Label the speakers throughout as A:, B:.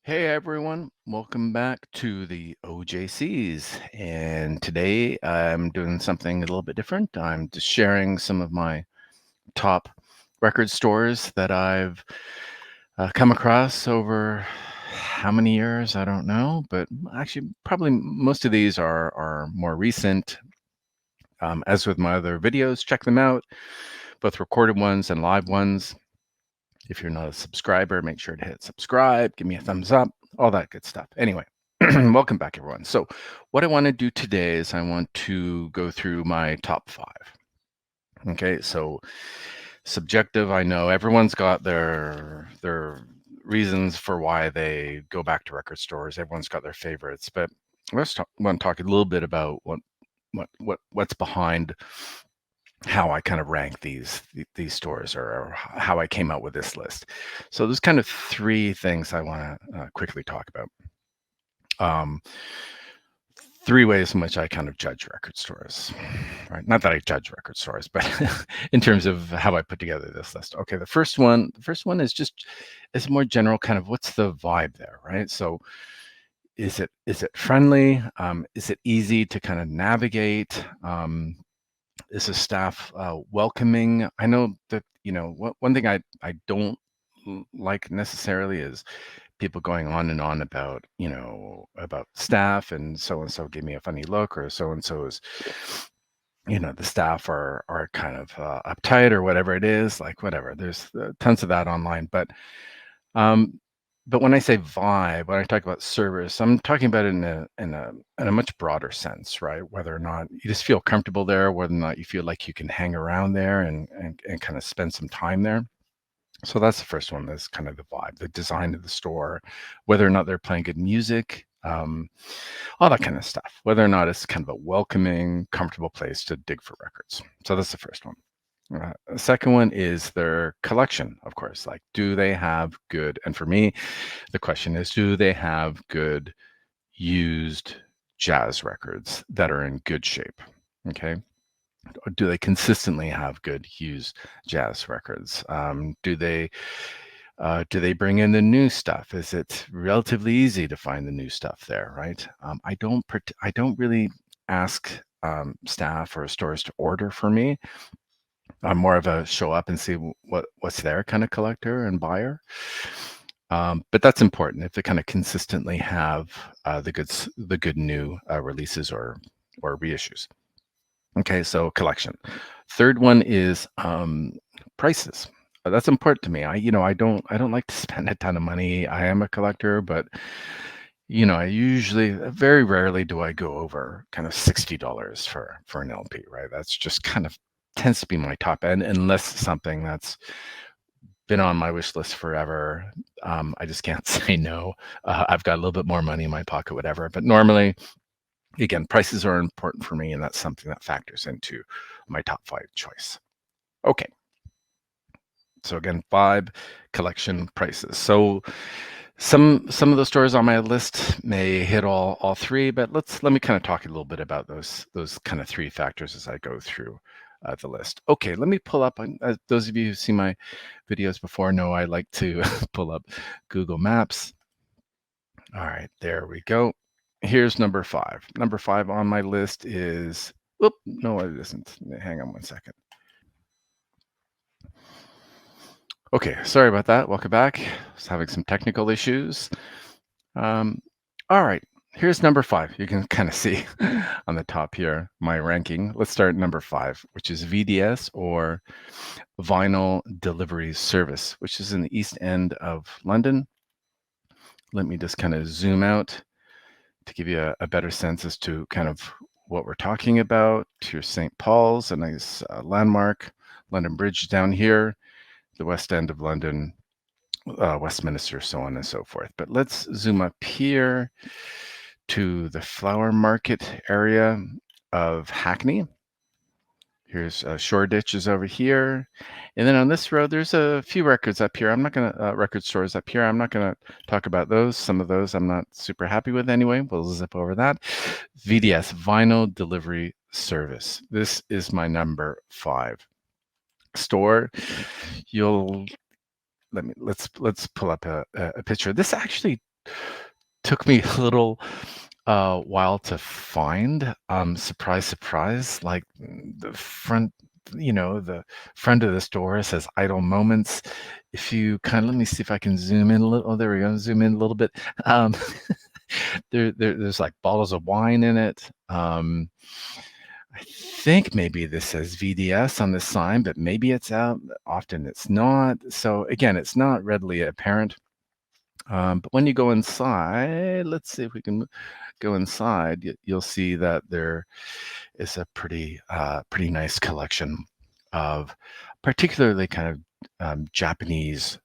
A: Hey everyone, welcome back to the OJCs. And today I'm doing something a little bit different. I'm just sharing some of my top record stores that I've come across over how many years, I don't know, but actually probably most of these are more recent. As with my other videos, check them out, both recorded ones and live ones. If you're not a subscriber, make sure to hit subscribe, give me a thumbs up, all that good stuff. Anyway, welcome back, everyone. So, what I want to do today is I want to go through my top 5. Okay, so subjective, I know everyone's got their reasons for why they go back to record stores. Everyone's got their favorites, but want to talk a little bit about what's behind how I kind of rank these stores, or how I came out with this list. So there's kind of 3 things I want to quickly talk about. Um, 3 ways in which I kind of judge record stores, right? Not that I judge record stores, but in terms of how I put together this list. Okay, the first one is more general, kind of what's the vibe there, right? So is it friendly? Is it easy to kind of navigate? Is the staff welcoming? I know that, one thing I don't like necessarily is people going on and on about, about staff, and so gave me a funny look, or so and so is, the staff are kind of uptight, or whatever it is, like whatever. There's tons of that online, um, but when I say vibe, when I talk about service, I'm talking about it in a much broader sense, right? Whether or not you just feel comfortable there, whether or not you feel like you can hang around there and kind of spend some time there. So that's the first one. That's kind of the vibe, the design of the store, whether or not they're playing good music, all that kind of stuff. Whether or not it's kind of a welcoming, comfortable place to dig for records. So that's the first one. The second one is their collection, of course. Like, do they have good? And for me, the question is, do they have good used jazz records that are in good shape? Okay. Or do they consistently have good used jazz records? Do they bring in the new stuff? Is it relatively easy to find the new stuff there? Right. I don't really ask staff or stores to order for me. I'm more of a show up and see what's there kind of collector and buyer. But that's important if they kind of consistently have the good new releases or reissues. Okay, so collection. Third one is prices. That's important to me. I don't like to spend a ton of money. I am a collector, but I usually, very rarely do I go over kind of $60 for an LP, right? That's just kind of tends to be my top end, unless something that's been on my wish list forever. I just can't say no. I've got a little bit more money in my pocket, whatever. But normally, again, prices are important for me, and that's something that factors into my top 5 choice. Okay. So again, vibe, collection, prices. So some of the stores on my list may hit all 3, but let me kind of talk a little bit about those kind of 3 factors as I go through the list. Okay, let me pull up. Those of you who see my videos before know I like to pull up Google Maps. All right, there we go. Here's number 5. Number 5 on my list is. Oop, no, it isn't. Hang on one second. Okay, sorry about that. Welcome back. I was having some technical issues. All right, here's number 5. You can kind of see on the top here my ranking. Let's start at number 5, which is VDS, or Vinyl Delivery Service, which is in the East End of London. Let me just kind of zoom out to give you a better sense as to kind of what we're talking about. Here's St. Paul's, a nice landmark. London Bridge down here, the West End of London, Westminster, so on and so forth. But let's zoom up here to the Flower Market area of Hackney. Here's Shoreditch is over here. And then on this road, there's a few records up here. I'm not going to, record stores up here. I'm not going to talk about those. Some of those I'm not super happy with anyway. We'll zip over that. VDS, Vinyl Delivery Service. This is my number 5 store. Let's pull up a picture. This actually took me a little while to find. Surprise, surprise, like the front, the front of the store says idle moments. If you kind of, let me see if I can zoom in a little. Oh, there we go. Zoom in a little bit. Um, there's like bottles of wine in it. I think maybe this says VDS on the sign, but maybe it's out. Often it's not. So again, it's not readily apparent. But when you go inside, let's see if we can go inside. You'll see that there is a pretty nice collection of particularly kind of Japanese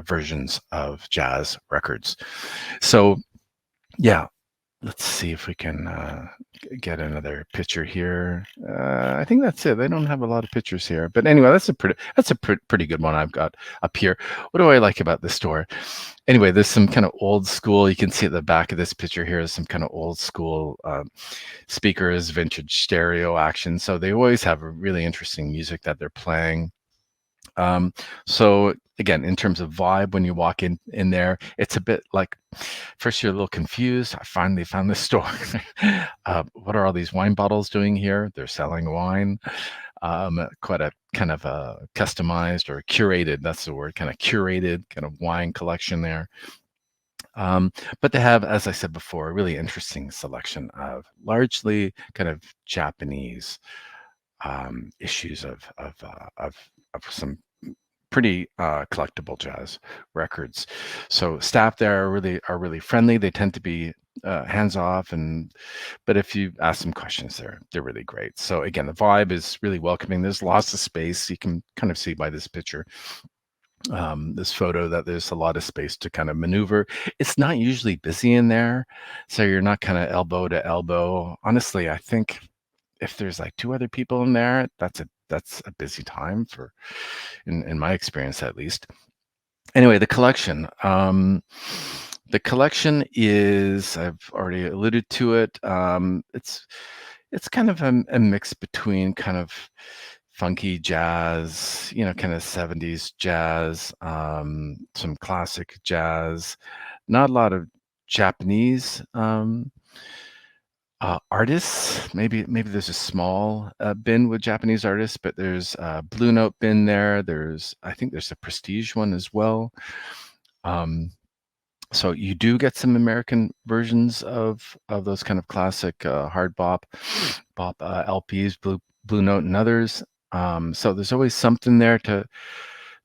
A: versions of jazz records. So yeah, let's see if we can get another picture here. I think that's it. They don't have a lot of pictures here, but anyway, that's a pretty good one I've got up here. What do I like about this store? Anyway, there's some kind of old school. You can see at the back of this picture here is some kind of old school speakers, vintage stereo action. So they always have a really interesting music that they're playing. So again, in terms of vibe, when you walk in there, it's a bit like, first you're a little confused. I finally found this store. What are all these wine bottles doing here? They're selling wine. Quite a kind of a customized or curated, that's the word, kind of curated kind of wine collection there. But they have, as I said before, a really interesting selection of largely kind of Japanese issues of some pretty collectible jazz records. So staff there are really friendly. They tend to be hands off, but if you ask them questions, they're really great. So again, the vibe is really welcoming. There's lots of space. You can kind of see by this picture, this photo, that there's a lot of space to kind of maneuver. It's not usually busy in there, so you're not kind of elbow to elbow. Honestly, I think if there's like two other people in there, that's a busy time for, in my experience at least. Anyway, the collection. The collection is, I've already alluded to it. It's kind of a mix between kind of funky jazz, kind of 70s jazz, some classic jazz, not a lot of Japanese artists. Maybe there's a small bin with Japanese artists, but there's a Blue Note bin there. I think there's a Prestige one as well. So you do get some American versions of those kind of classic hard bop LPs, Blue Note and others. So there's always something there to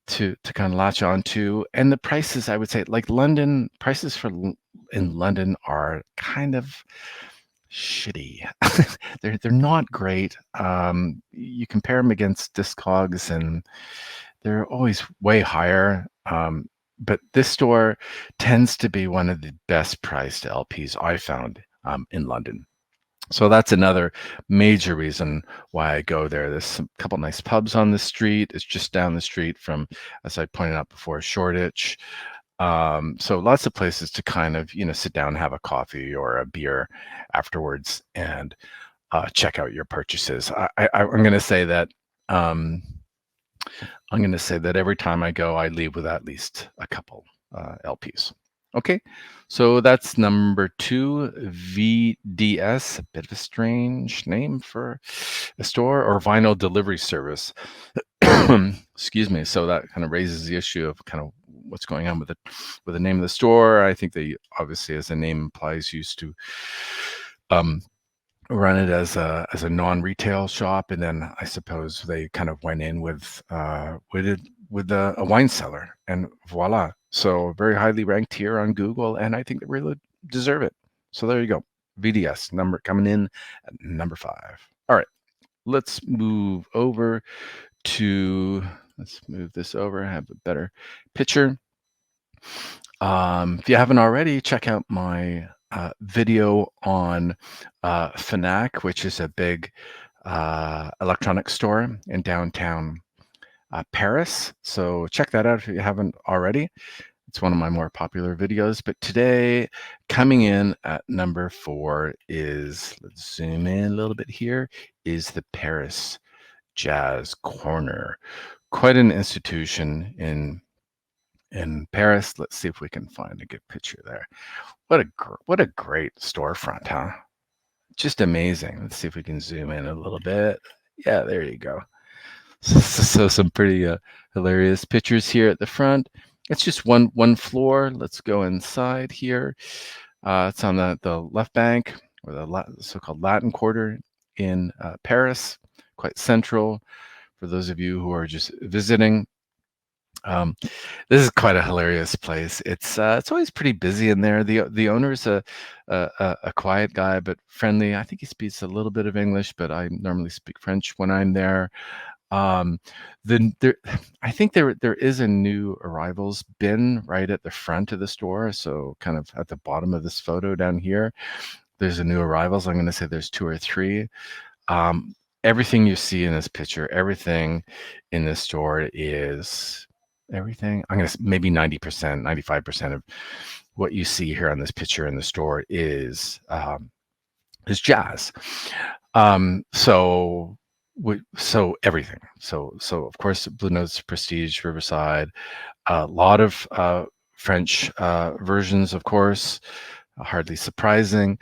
A: kind of latch on to. And the prices, I would say, like London, prices in London are kind of shitty. They're not great. You compare them against Discogs, and they're always way higher. But this store tends to be one of the best priced LPs I found in London. So that's another major reason why I go there. There's a couple nice pubs on the street. It's just down the street from, as I pointed out before, Shoreditch. So lots of places to kind of, sit down, have a coffee or a beer afterwards, and check out your purchases. I'm going to say that every time I go, I leave with at least a couple LPs. Okay, so that's number 2, VDS, a bit of a strange name for a store or vinyl delivery service. Excuse me. So that kind of raises the issue of kind of what's going on with the name of the store. I think they obviously, as the name implies, used to run it as a non-retail shop, and then I suppose they kind of went in with a wine cellar, and voila. So very highly ranked here on Google, and I think they really deserve it. So there you go. VDS number coming in at number 5. All right, let's move over to, let's move this over, have a better picture. If you haven't already, check out my video on Fnac, which is a big electronic store in downtown Paris. So check that out if you haven't already. It's one of my more popular videos. But today, coming in at number 4 is, let's zoom in a little bit here, is the Paris Jazz Corner. Quite an institution in in Paris. Let's see if we can find a good picture there. What a great storefront, huh? Just amazing. Let's see if we can zoom in a little bit. Yeah, there you go. So some pretty hilarious pictures here at the front. It's just one floor. Let's go inside here. It's on the left bank, or the so-called Latin Quarter in Paris, quite central for those of you who are just visiting. This is quite a hilarious place. It's always pretty busy in there. The owner's a quiet guy but friendly. I think he speaks a little bit of English, but I normally speak French when I'm there. Um, there, I think there is a new arrivals bin right at the front of the store. So kind of at the bottom of this photo down here, there's a new arrivals. I'm going to say there's 2 or 3. Everything you see in this picture, everything in this store is everything. I'm going to maybe 90%, 95% of what you see here on this picture in the store is jazz. So everything. So of course, Blue Notes, Prestige, Riverside, a lot of French versions, of course, hardly surprising.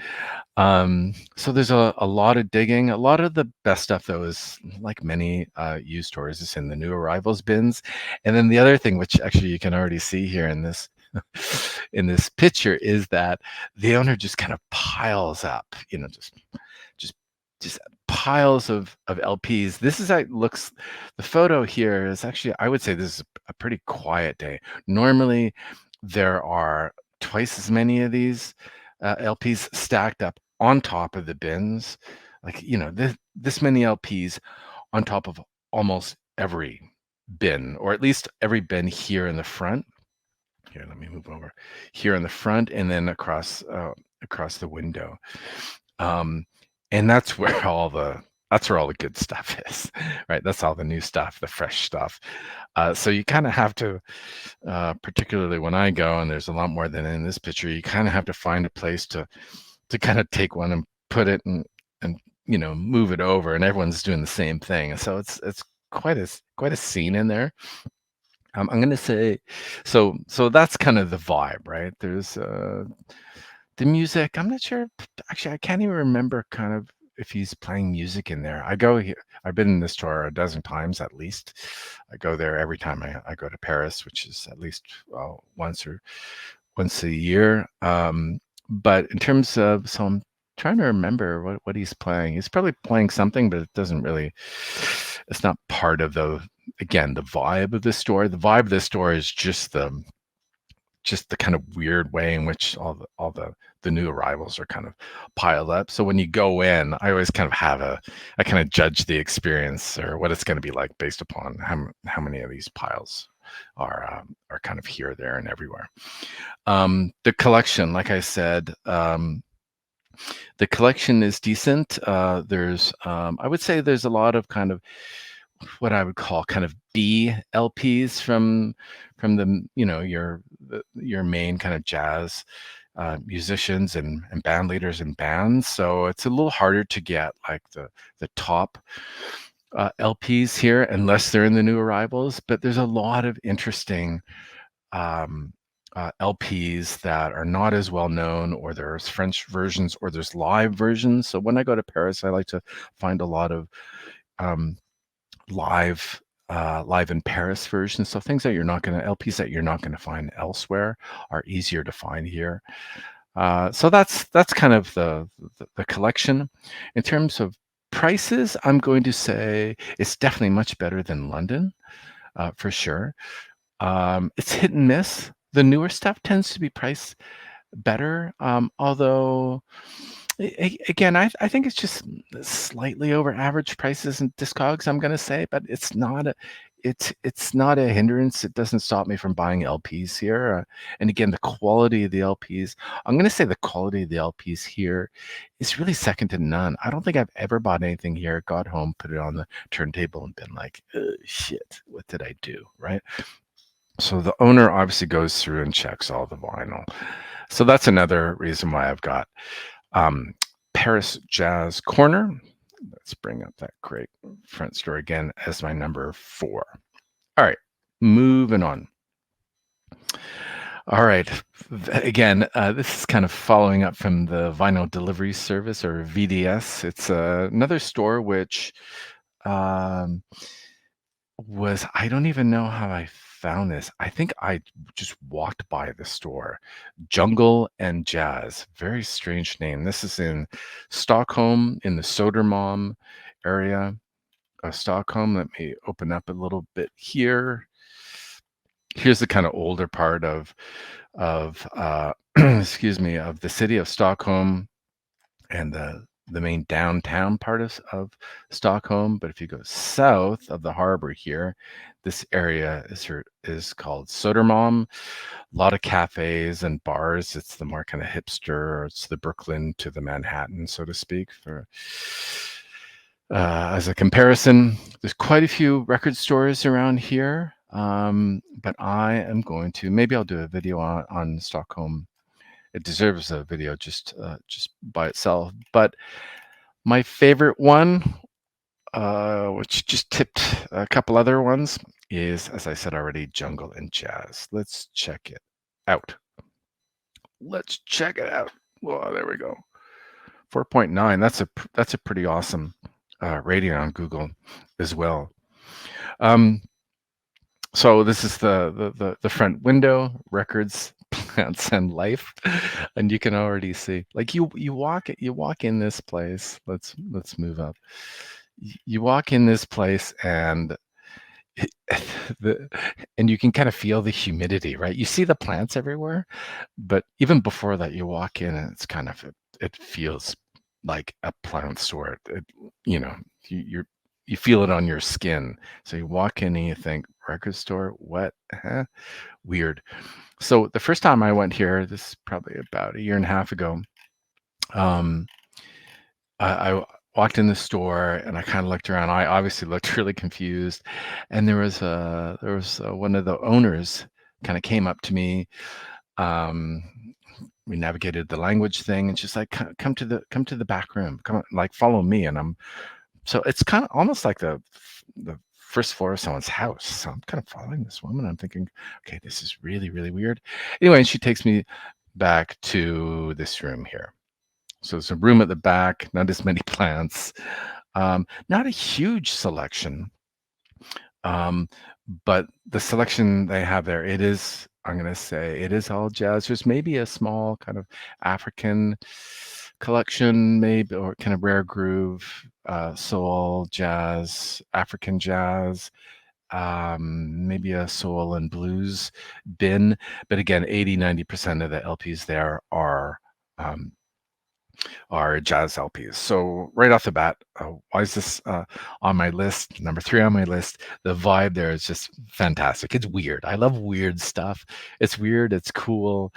A: So there's a lot of digging. A lot of the best stuff, though, is like many used stores, is in the new arrivals bins. And then the other thing, which actually you can already see here in this in this picture, is that the owner just kind of piles up, just just piles of LPs. This is how it looks. The photo here is actually, I would say this is a pretty quiet day. Normally, there are twice as many of these LPs stacked up on top of the bins. Like, this many LPs on top of almost every bin, or at least every bin here in the front. Here, let me move over. Here in the front, and then across the window. And that's where all the good stuff is, right? That's all the new stuff, the fresh stuff. So you kind of have to, particularly when I go, and there's a lot more than in this picture, you kind of have to find a place to kind of take one and put it and move it over, and everyone's doing the same thing. So it's quite a scene in there. I'm going to say, so that's kind of the vibe, right? There's the music. I'm not sure. Actually, I can't even remember kind of if he's playing music in there. I go here. I've been in this store a dozen times at least. I go there every time I go to Paris, which is at least once a year. But in terms of, so I'm trying to remember what he's playing. He's probably playing something, but it doesn't really. It's not part of the vibe of the store. The vibe of the store is just the kind of weird way in which all the new arrivals are kind of piled up. So when you go in, I always kind of I kind of judge the experience or what it's going to be like based upon how many of these piles are kind of here, there, and everywhere. The collection, like I said, the collection is decent. There's I would say there's a lot of kind of what I would call kind of B LPs from the your main kind of jazz musicians and band leaders and bands. So it's a little harder to get like the top LPs here unless they're in the new arrivals. But there's a lot of interesting LPs that are not as well known, or there's French versions, or there's live versions. So when I go to Paris, I like to find a lot of live in Paris versions. So things that LPs that you're not going to find elsewhere are easier to find here. So that's kind of the collection. In terms of prices, I'm going to say it's definitely much better than London, for sure. It's hit and miss. The newer stuff tends to be priced better, although again, I think it's just slightly over average prices in Discogs, I'm going to say, but it's not a hindrance. It doesn't stop me from buying LPs here. And again, the quality of the LPs, I'm going to say the quality of the LPs here is really second to none. I don't think I've ever bought anything here, got home, put it on the turntable, and been like, shit, what did I do, right? So the owner obviously goes through and checks all the vinyl. So that's another reason why I've got Paris Jazz Corner. Let's bring up that great front store again as my number 4. All right, moving on. All right. Again, this is kind of following up from the Vinyl Delivery Service, or VDS. It's another store which um, I don't even know how I found this. I think I just walked by the store. Jungle and Jazz. Very strange name. This is in Stockholm, in the Södermalm area of Stockholm. Let me open up a little bit here. Here's the kind of older part of excuse me, of the city of Stockholm, and the main downtown part of Stockholm. But if you go south of the harbor here, this area is called Södermalm. A lot of cafes and bars. It's the more kind of hipster. It's the Brooklyn to the Manhattan, so to speak. For as a comparison, there's quite a few record stores around here. But I am going to, maybe I'll do a video on Stockholm. It deserves a video just by itself. But my favorite one, which just tipped a couple other ones, is, as I said already, Jungle and Jazz. Let's check it out. Let's check it out. Well, there we go. 4.9. That's a pretty awesome rating on Google as well. So this is the front window, records, plants, and life, and you can already see, like, you walk in this place. Let's move up. You walk in this place, and the and you can kind of feel the humidity, right? You see the plants everywhere, but even before that, you walk in, and it's kind of it feels like a plant store. You know, you feel it on your skin. So you walk in and you think, record store, what? Huh? Weird. So the first time I went here, this is probably about a year and a half ago, um, I walked in the store and I kind of looked around. I obviously looked really confused, and there was one of the owners kind of came up to me. Um, we navigated the language thing, and she's like, come to the back room, come on, like, follow me." And so it's kind of almost like the first floor of someone's house. So I'm kind of following this woman. I'm thinking, okay, this is really, really weird. Anyway, and she takes me back to this room here. So there's a room at the back, not as many plants, not a huge selection, um, but the selection they have there, I'm going to say, it is all jazz. There's maybe a small kind of African collection, maybe, or kind of rare groove, soul, jazz, African jazz, maybe a soul and blues bin. But again, 80-90% of the LPs there um, are jazz LPs. So right off the bat, why is this on my list? Number 3 on my list. The vibe there is just fantastic. It's weird. I love weird stuff. It's weird. It's cool.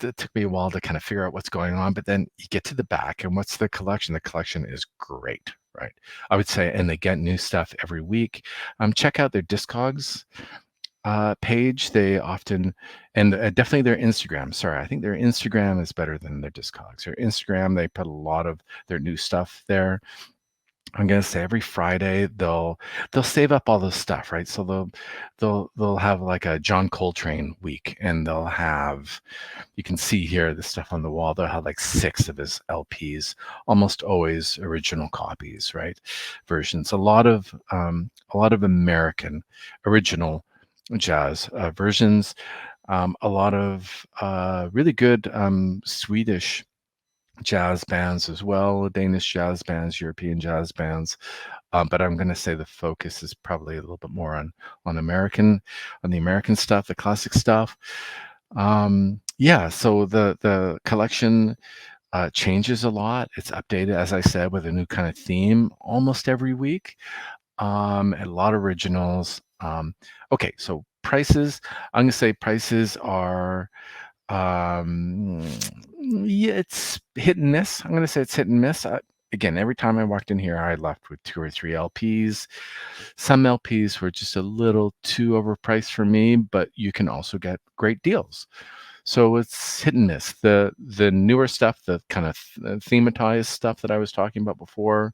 A: It took me a while to kind of figure out what's going on, but then you get to the back, and what's the collection? The collection is great, right? I would say, and they get new stuff every week. Check out their Discogs page. They often, and definitely their Instagram. Sorry, I think their Instagram is better than their Discogs. Their Instagram, they put a lot of their new stuff there. I'm gonna say every Friday they'll save up all this stuff, right? So they'll have like a John Coltrane week, and they'll have, you can see here the stuff on the wall. They'll have like 6 of his LPs, almost always original copies, right? Versions. A lot of American original jazz versions. A lot of really good Swedish jazz bands as well, Danish jazz bands, European jazz bands. But I'm going to say the focus is probably a little bit more on the American stuff, the classic stuff. Yeah, so the collection changes a lot. It's updated, as I said, with a new kind of theme almost every week. And a lot of originals. Okay, so prices. I'm going to say prices are um, yeah, it's hit and miss. I'm going to say it's hit and miss. Again, every time I walked in here, I left with 2 or 3 LPs. Some LPs were just a little too overpriced for me, but you can also get great deals. So it's hit and miss. The newer stuff, the kind of thematized stuff that I was talking about before,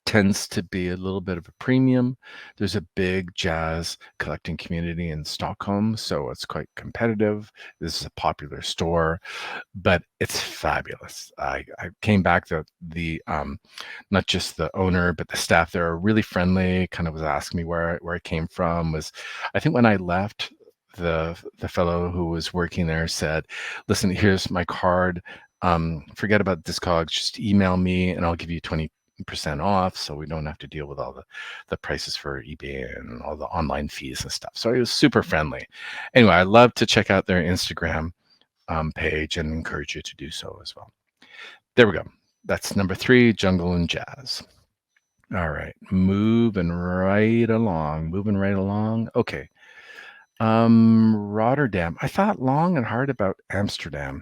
A: tends to be a little bit of a premium. There's a big jazz collecting community in Stockholm, so it's quite competitive. This is a popular store, but it's fabulous. I came back, the not just the owner, but the staff there are really friendly, kind of was asking me where I came from. Was I think when I left, the fellow who was working there said, "Listen, here's my card. Forget about Discogs. Just email me and I'll give you 20% off, so we don't have to deal with all the prices for eBay and all the online fees and stuff." So he was super friendly. Anyway, I love to check out their Instagram page and encourage you to do so as well. There we go. That's number 3, Jungle and Jazz. All right, moving right along. Okay. Rotterdam. I thought long and hard about Amsterdam.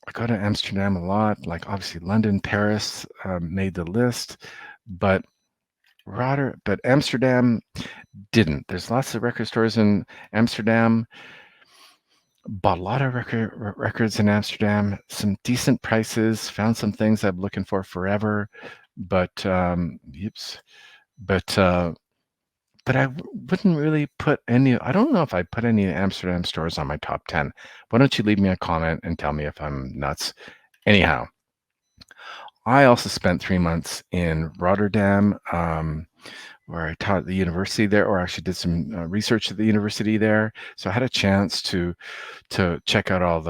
A: I go to Amsterdam a lot, like obviously London, Paris made the list, but but Amsterdam didn't. There's lots of record stores in Amsterdam. Bought a lot of records in Amsterdam, some decent prices, found some things I've been looking for forever, but but I wouldn't really put any. I don't know if I put any Amsterdam stores on my top 10. Why don't you leave me a comment and tell me if I'm nuts? Anyhow, I also spent 3 months in Rotterdam, where I taught at the university there, or actually did some research at the university there. So I had a chance to check out all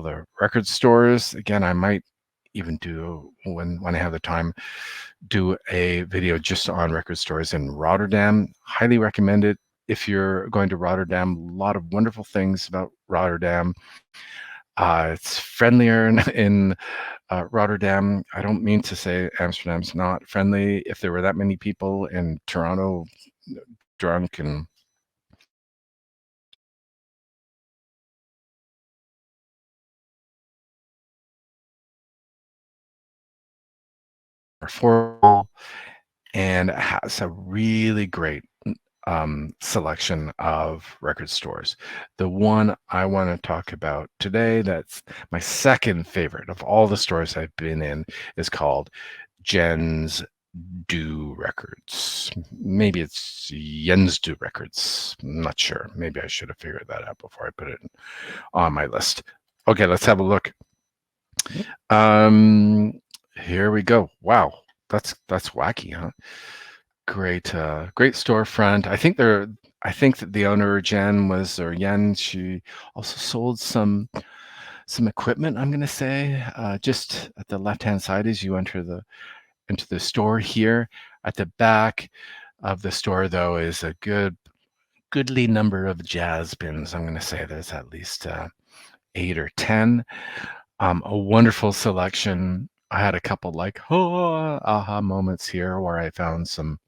A: the record stores. Again, I might even do, when I have the time, do a video just on record stores in Rotterdam. Highly recommend it if you're going to Rotterdam. A lot of wonderful things about Rotterdam. It's friendlier in Rotterdam. I don't mean to say Amsterdam's not friendly. If there were that many people in Toronto drunk and affordable, and it has a really great selection of record stores. The one I want to talk about today, that's my second favorite of all the stores I've been in, is called Jens Do Records. Maybe it's Jens Do Records. I'm not sure. Maybe I should have figured that out before I put it on my list. Okay, let's have a look. Here we go. Wow, that's wacky, huh? Great, great storefront. I think that the owner Jen or Yen. She also sold some equipment. I'm gonna say just at the left hand side as you enter into the store here. At the back of the store, though, is a goodly number of jazz bins. I'm gonna say there's at least 8 or 10. A wonderful selection. I had a couple like aha moments here where I found some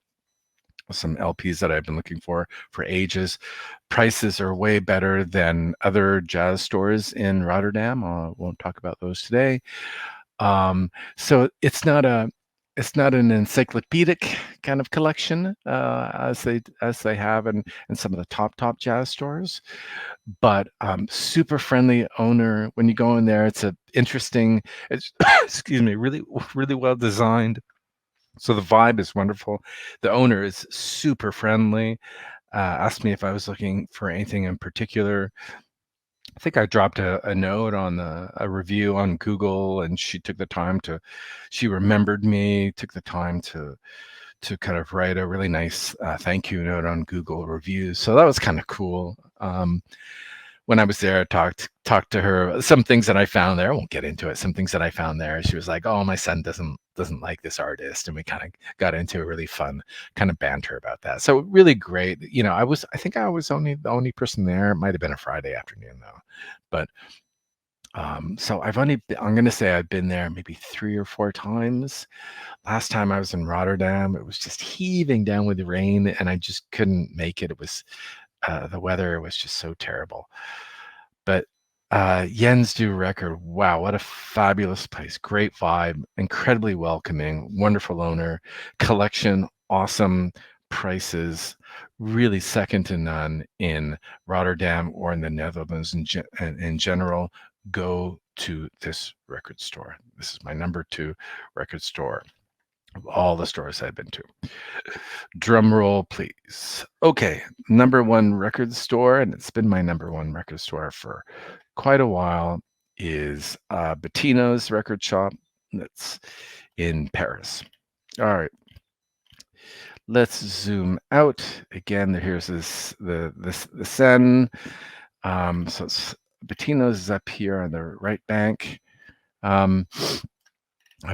A: LPs that I've been looking for ages. Prices are way better than other jazz stores in Rotterdam. I won't talk about those today. So it's not an encyclopedic kind of collection as they have in some of the top jazz stores, but super friendly owner. When you go in there, it's excuse me, really well designed. So the vibe is wonderful. The owner is super friendly. Asked me if I was looking for anything in particular. I think I dropped a note on a review on Google, and she took the time she remembered me, took the time to kind of write a really nice thank you note on Google reviews. So that was kind of cool. When I was there, I talked to her. Some things that I found there, I won't get into it. Some things that I found there, she was like, "Oh, my son doesn't like this artist," and we kind of got into a really fun kind of banter about that. So really great. I think I was the only person there. It might have been a Friday afternoon though, but so I'm going to say I've been there maybe 3 or 4 times. Last time I was in Rotterdam, it was just heaving down with rain, and I just couldn't make it. It was the weather was just so terrible. But Jens Do Record, wow, what a fabulous place. Great vibe, incredibly welcoming, wonderful owner, collection, awesome prices, really second to none in Rotterdam or in the Netherlands in general. Go to this record store. This is my number 2 record store. of all the stores I've been to. Drum roll, please. Okay, number one record store, and it's been my number one record store for quite a while, is Bettino's Record Shop. That's in Paris. All right, let's zoom out again. Here's the Seine. So it's Bettino's is up here on the right bank. I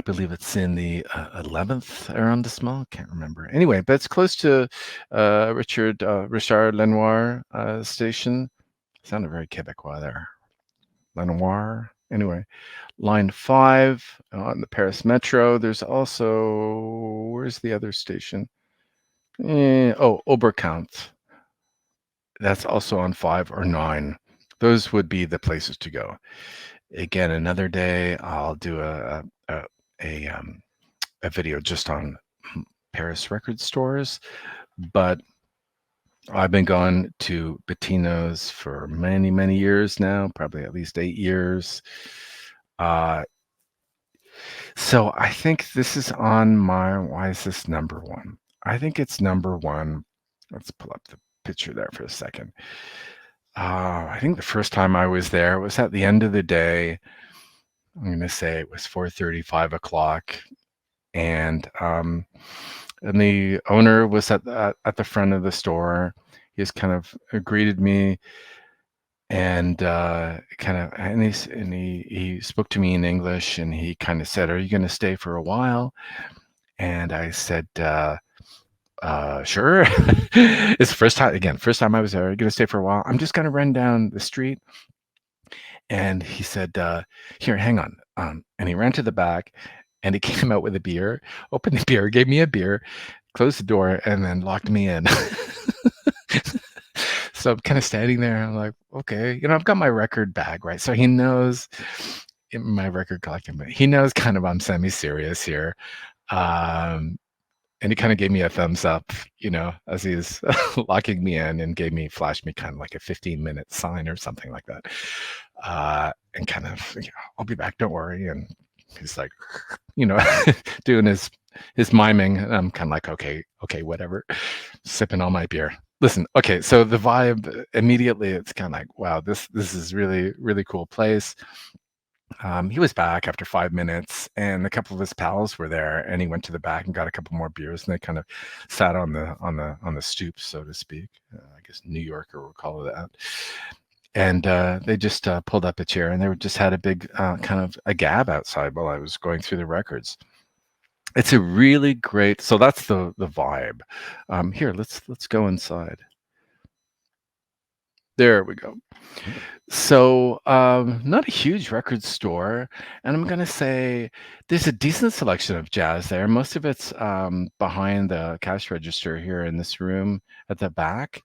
A: believe it's in the 11th arrondissement. Can't remember. Anyway, but it's close to Richard Lenoir station. Sounded very Quebecois there. Lenoir. Anyway, line 5 on the Paris Metro. There's also, where's the other station? Oberkampf. That's also on 5 or 9. Those would be the places to go. Again, another day I'll do a video just on Paris record stores, but I've been going to Bettino's for many, many years now, probably at least 8 years. So I think this is on my, why is this number one? I think it's number one. Let's pull up the picture there for a second. I think the first time I was there was at the end of the day. I'm going to say it was 4:30, 5 o'clock. And the owner was at the front of the store. He just kind of greeted me and he spoke to me in English, and he kind of said, "Are you going to stay for a while?" And I said, "Sure." It's the first time I was there. "Are you going to stay for a while?" "I'm just going to run down the street." And he said, "Here, hang on." And he ran to the back, and he came out with a beer, opened the beer, gave me a beer, closed the door, and then locked me in. So I'm kind of standing there, and I'm like, okay, I've got my record bag, right? So he knows my record collecting, but he knows kind of I'm semi-serious here. And he kind of gave me a thumbs up, as he was locking me in, and flashed me kind of like a 15-minute sign or something like that. And kind of, "I'll be back, don't worry." And he's like, doing his miming. And I'm kind of like, okay, whatever, sipping on my beer. Listen, okay, so the vibe immediately, it's kind of like, wow, this is really, really cool place. He was back after 5 minutes, and a couple of his pals were there, and he went to the back and got a couple more beers, and they kind of sat on the stoop, so to speak. I guess New Yorker will call it that. And they just pulled up a chair, and they just had a big kind of a gab outside while I was going through the records. It's a really great. So that's the vibe. Here, let's go inside. There we go. So, not a huge record store, and I'm gonna say there's a decent selection of jazz there. Most of it's behind the cash register here in this room at the back.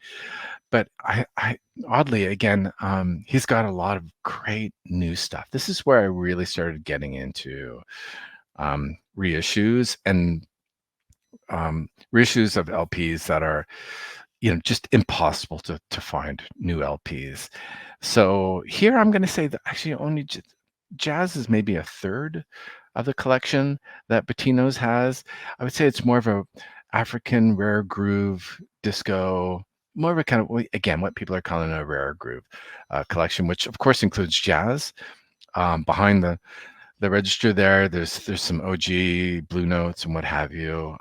A: But I oddly, again, he's got a lot of great new stuff. This is where I really started getting into reissues and reissues of LPs that are, just impossible to find new LPs. So here I'm going to say that actually only jazz is maybe a third of the collection that Bettino's has. I would say it's more of a African rare groove disco, more of a kind of, again, what people are calling a rare groove collection, which of course includes jazz. Behind the register there's some OG Blue Notes and what have you.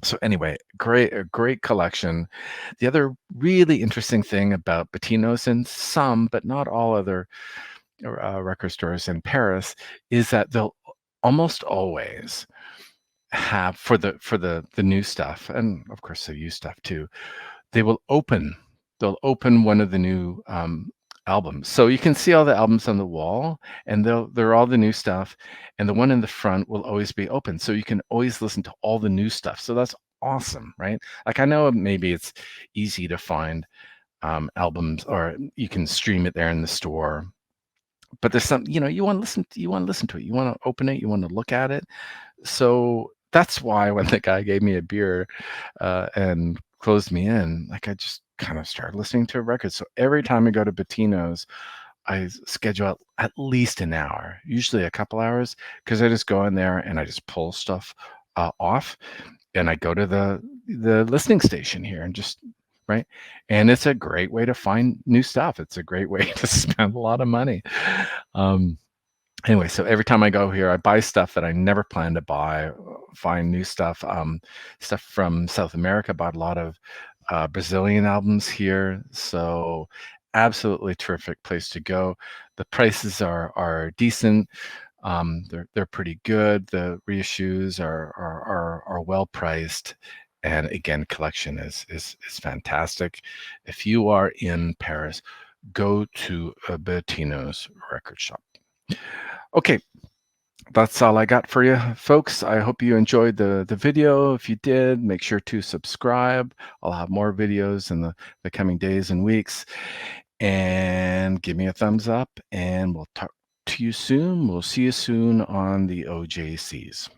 A: So anyway, a great collection. The other really interesting thing about Bettino's, and some, but not all other record stores in Paris, is that they'll almost always have for the new stuff, and of course the used stuff too. They'll open one of the new albums. So you can see all the albums on the wall, and they're all the new stuff, and the one in the front will always be open. So you can always listen to all the new stuff. So that's awesome, right? Like, I know maybe it's easy to find albums, or you can stream it there in the store. But there's some, you want to listen to it. You want to open it, you want to look at it. So that's why when the guy gave me a beer and closed me in, like, I just kind of started listening to a record. So every time I go to Bettino's, I schedule at least an hour, usually a couple hours, because I just go in there and I just pull stuff off, and I go to the listening station here and just right. And it's a great way to find new stuff. It's a great way to spend a lot of money. Um, anyway, so every time I go here, I buy stuff that I never planned to buy, find new stuff. Stuff from South America. Bought a lot of Brazilian albums here. So absolutely terrific place to go. The prices are decent. They're pretty good. The reissues are well priced, and again, collection is fantastic. If you are in Paris, go to a Bettino's record shop. Okay, that's all I got for you, folks. I hope you enjoyed the video. If you did, make sure to subscribe. I'll have more videos in the coming days and weeks. And give me a thumbs up, and we'll talk to you soon. We'll see you soon on the OJCs.